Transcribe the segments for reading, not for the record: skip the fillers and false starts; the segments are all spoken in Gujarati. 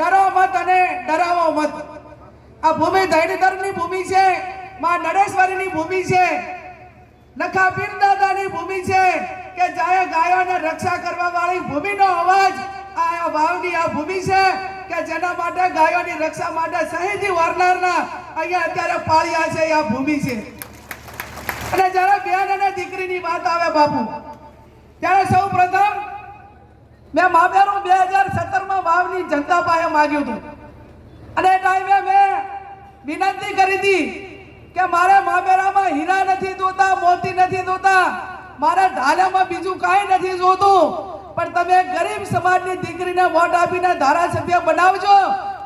ડરો મત અને ડરાવો મત. આ ભૂમિ ધૈર્યધરની ભૂમિ છે, માં નરેશ્વરીની ભૂમિ છે, નખા પીર દાદાની ભૂમિ છે કે જાય ગાયોને રક્ષા કરવા વાળી ભૂમિનો અવાજ આ વાવની આ ભૂમિ છે કે જેના માટે ગાયોની રક્ષા માટે શહીદી વારનારના અહીંયા અત્યારે પાળિયા છે. આ ભૂમિ છે. અને જ્યારે બેન અને દીકરીની વાત આવે બાપુ, ત્યારે સૌ પ્રથમ મેં મામેરું 2017 વાવની જનતા પાસે માગ્યું હતું. અને એ ટાઈમે મેં વિનંતી કરી હતી કે મારે મામેરામાં હીરા નથી જોતા, મોતી નથી જોતા, મારે ઢાલામાં બીજું કાંઈ નથી જોતું, પણ તમે ગરીબ સમાજની દીકરીને વોટ આપીને ધારાસભ્ય બનાવજો,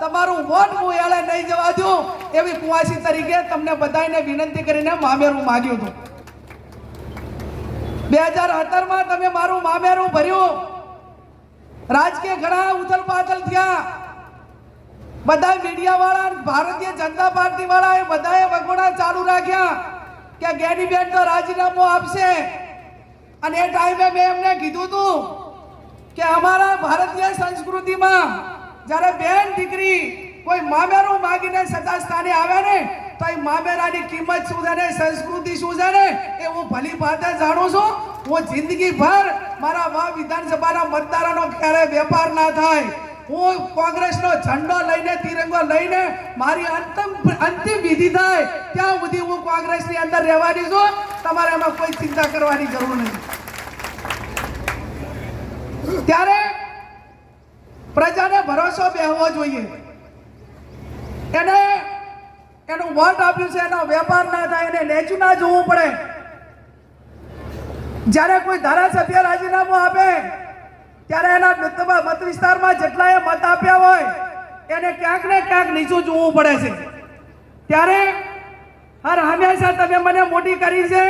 તમારું વોટ હું એળે નહીં જવા દઉં એવી કુંવાસી તરીકે તમને બધાને વિનંતી કરીને મામેરું માગ્યું હતું. 2017 તમે મારું મામેરું ભર્યું. રાજકીય ઘણા ઉથલ પાથલ થયા. બધા મીડિયા વાળા, ભારતીય જનતા પાર્ટી વાળા એ બધાએ વગોડા ચાલુ રાખ્યા કે ગેનીબેન તો રાજીનામું આપશે. અને એ ટાઈમે મેં એમને કીધું હતું કે અમારા ભારતીય સંસ્કૃતિમાં જ્યારે બેન દીકરી કોઈ મામેરું માગીને સત્તા સ્થાને આવે ને તો એ મામેરાની કિંમત શું છે ને, સંસ્કૃતિ શું છે ને એ હું ભલી ભાતે જાણું છું. હું જિંદગીભર મારા વાવ વિધાનસભાના મતદારોનો ક્યારે વેપાર ના થાય. હું કોંગ્રેસનો ઝંડો લઈને, તિરંગો લઈને મારી અંતિમ વિધિ થાય ત્યાં સુધી હું કોંગ્રેસની અંદર રહેવાની છું. તમારે એમાં કોઈ ચિંતા કરવાની જરૂર નથી. ત્યારે પ્રજાને ભરોસો બેહવો જોઈએ. એને એનું વોટ આપ્યું છે, એનો વેપાર ના થાય, એને નેચું ના જોવું પડે. જ્યારે કોઈ ધારાસભ્ય રાજીનામું આપે ત્યારે એના મત વિસ્તારમાં જેટલાએ મત આપ્યા હોય એને ક્યાંક ને ક્યાંક નીચું જોવું પડે છે. ત્યારે હર હંમેશા તમે મને મોટી કરી છે,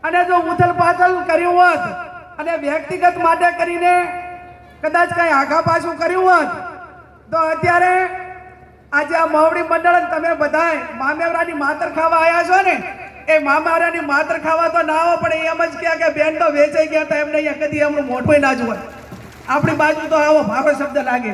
અને જો ઉથલ પાથલ કર્યું હોત અને વ્યક્તિગત માટે કરીને કદાચ કંઈ આઘા પાછું કર્યું હોત તો અત્યારે આજે આ માવડી મંડળ તમે બધાએ મામેરાની માતર ખાવા આવ્યા છો ને, એ મામેરાની માતર ખાવા તો ના આવો, પણ એમ જ કહે કે બેન તો વેચાઈ ગયા હતા, એમને અહીંયા કદી એમનું મોઢું ના જોવાય. આપણી બાજુ તો આવો ભારો શબ્દ લાગે.